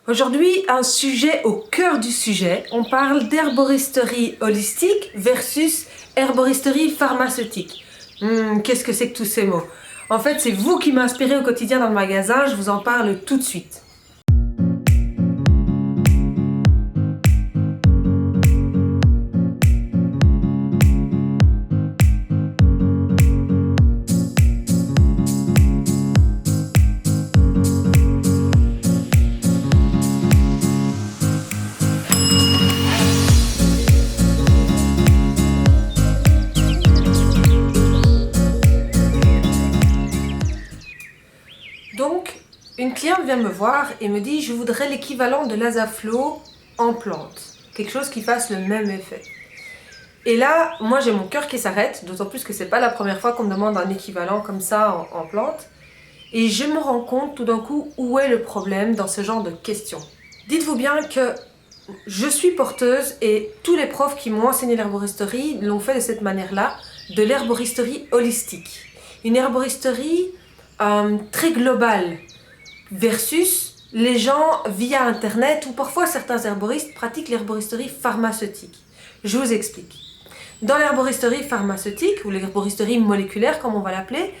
Aujourd'hui, un sujet au cœur du sujet. On parle d'herboristerie holistique versus herboristerie pharmaceutique. Qu'est-ce que c'est que tous ces mots? En fait, c'est vous qui m'inspirez au quotidien dans le magasin, je vous en parle tout de suite. Donc, une cliente vient me voir et me dit « Je voudrais l'équivalent de l'Azaflo en plante. Quelque chose qui fasse le même effet. » Et là, moi j'ai mon cœur qui s'arrête, d'autant plus que c'est pas la première fois qu'on me demande un équivalent comme ça en plante. Et je me rends compte tout d'un coup où est le problème dans ce genre de questions. Dites-vous bien que je suis porteuse et tous les profs qui m'ont enseigné l'herboristerie l'ont fait de cette manière-là, de l'herboristerie holistique. Une herboristerie très globale versus les gens via internet ou parfois certains herboristes pratiquent l'herboristerie pharmaceutique. Je vous explique. Dans l'herboristerie pharmaceutique ou l'herboristerie moléculaire comme on va l'appeler,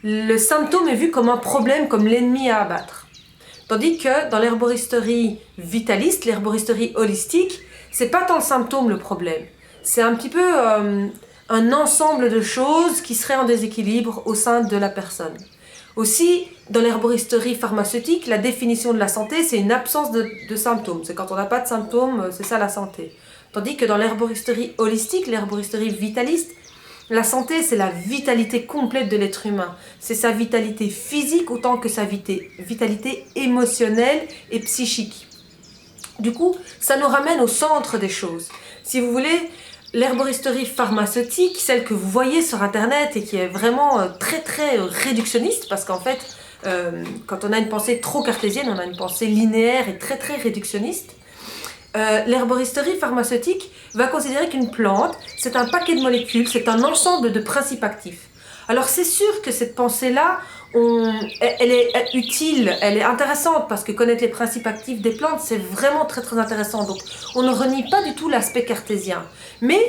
le symptôme est vu comme un problème, comme l'ennemi à abattre. Tandis que dans l'herboristerie vitaliste, l'herboristerie holistique, c'est pas tant le symptôme le problème. C'est un petit peu un ensemble de choses qui seraient en déséquilibre au sein de la personne. Aussi, dans l'herboristerie pharmaceutique, la définition de la santé, c'est une absence de symptômes. C'est quand on n'a pas de symptômes, c'est ça la santé. Tandis que dans l'herboristerie holistique, l'herboristerie vitaliste, la santé, c'est la vitalité complète de l'être humain. C'est sa vitalité physique autant que sa vitalité émotionnelle et psychique. Du coup, ça nous ramène au centre des choses. Si vous voulez, l'herboristerie pharmaceutique, celle que vous voyez sur internet et qui est vraiment très réductionniste, parce qu'en fait, quand on a une pensée trop cartésienne, on a une pensée linéaire et très réductionniste. L'herboristerie pharmaceutique va considérer qu'une plante, c'est un paquet de molécules, c'est un ensemble de principes actifs. Alors c'est sûr que cette pensée-là, elle est utile, elle est intéressante parce que connaître les principes actifs des plantes, c'est vraiment très intéressant. Donc on ne renie pas du tout l'aspect cartésien. Mais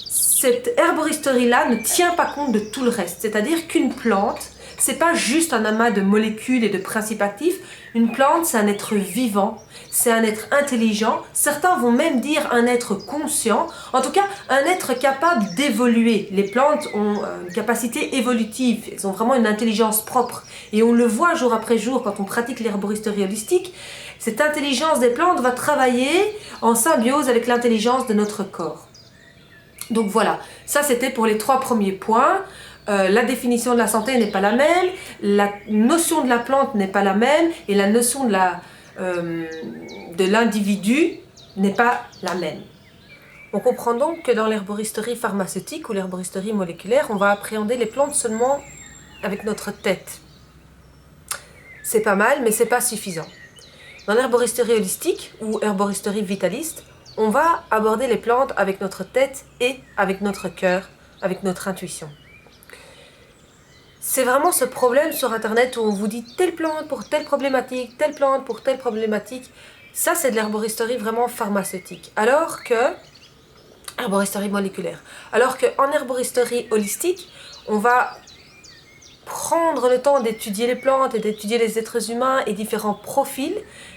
cette herboristerie-là ne tient pas compte de tout le reste. C'est-à-dire qu'une plante, c'est pas juste un amas de molécules et de principes actifs. Une plante, c'est un être vivant, c'est un être intelligent. Certains vont même dire un être conscient. En tout cas, un être capable d'évoluer. Les plantes ont une capacité évolutive. Elles ont vraiment une intelligence propre. Et on le voit jour après jour quand on pratique l'herboristerie holistique. Cette intelligence des plantes va travailler en symbiose avec l'intelligence de notre corps. Donc voilà, ça c'était pour les 3 premiers points. La définition de la santé n'est pas la même, la notion de la plante n'est pas la même et la notion de l'individu n'est pas la même. On comprend donc que dans l'herboristerie pharmaceutique ou l'herboristerie moléculaire, on va appréhender les plantes seulement avec notre tête. C'est pas mal, mais c'est pas suffisant. Dans l'herboristerie holistique ou herboristerie vitaliste, on va aborder les plantes avec notre tête et avec notre cœur, avec notre intuition. C'est vraiment ce problème sur internet où on vous dit telle plante pour telle problématique, telle plante pour telle problématique. Ça, c'est de l'herboristerie vraiment pharmaceutique. Alors que, herboristerie moléculaire. Alors qu'en herboristerie holistique, on va prendre le temps d'étudier les plantes et d'étudier les êtres humains et différents profils,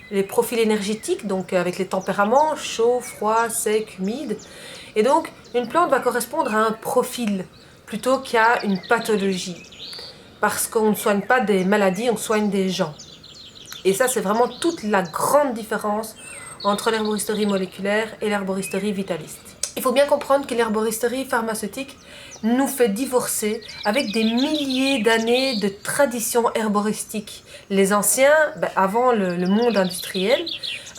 les profils énergétiques, donc avec les tempéraments, chaud, froid, sec, humide. Et donc, une plante va correspondre à un profil plutôt qu'à une pathologie. Parce qu'on ne soigne pas des maladies, on soigne des gens. Et ça, c'est vraiment toute la grande différence entre l'herboristerie moléculaire et l'herboristerie vitaliste. Il faut bien comprendre que l'herboristerie pharmaceutique nous fait divorcer avec des milliers d'années de traditions herboristiques. Les anciens, avant le monde industriel,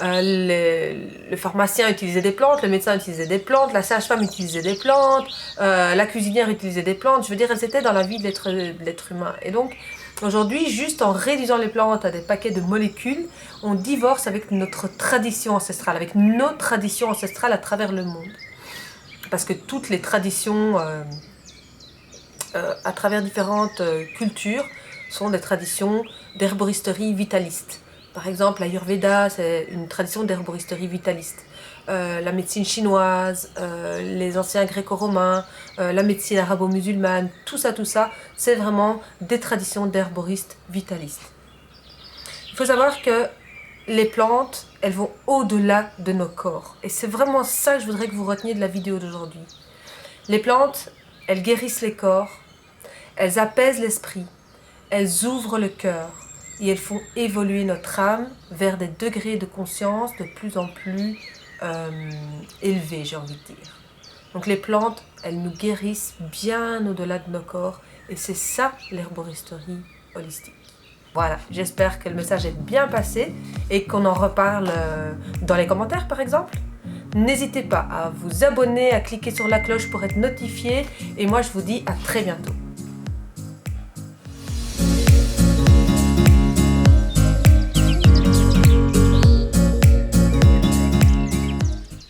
le pharmacien utilisait des plantes, le médecin utilisait des plantes, la sage-femme utilisait des plantes, la cuisinière utilisait des plantes. Je veux dire, elles étaient dans la vie de l'être humain. Et donc, aujourd'hui, juste en réduisant les plantes à des paquets de molécules, on divorce avec notre tradition ancestrale, avec nos traditions ancestrales à travers le monde. Parce que toutes les traditions à travers différentes cultures sont des traditions d'herboristerie vitaliste. Par exemple, l'Ayurveda, c'est une tradition d'herboristerie vitaliste. La médecine chinoise, les anciens gréco-romains, la médecine arabo-musulmane, tout ça, c'est vraiment des traditions d'herboristes vitalistes. Il faut savoir que les plantes, elles vont au-delà de nos corps. Et c'est vraiment ça que je voudrais que vous reteniez de la vidéo d'aujourd'hui. Les plantes, elles guérissent les corps, elles apaisent l'esprit, elles ouvrent le cœur et elles font évoluer notre âme vers des degrés de conscience de plus en plus élevés, j'ai envie de dire. Donc les plantes, elles nous guérissent bien au-delà de nos corps et c'est ça l'herboristerie holistique. Voilà, j'espère que le message est bien passé et qu'on en reparle dans les commentaires par exemple. N'hésitez pas à vous abonner, à cliquer sur la cloche pour être notifié et moi je vous dis à très bientôt.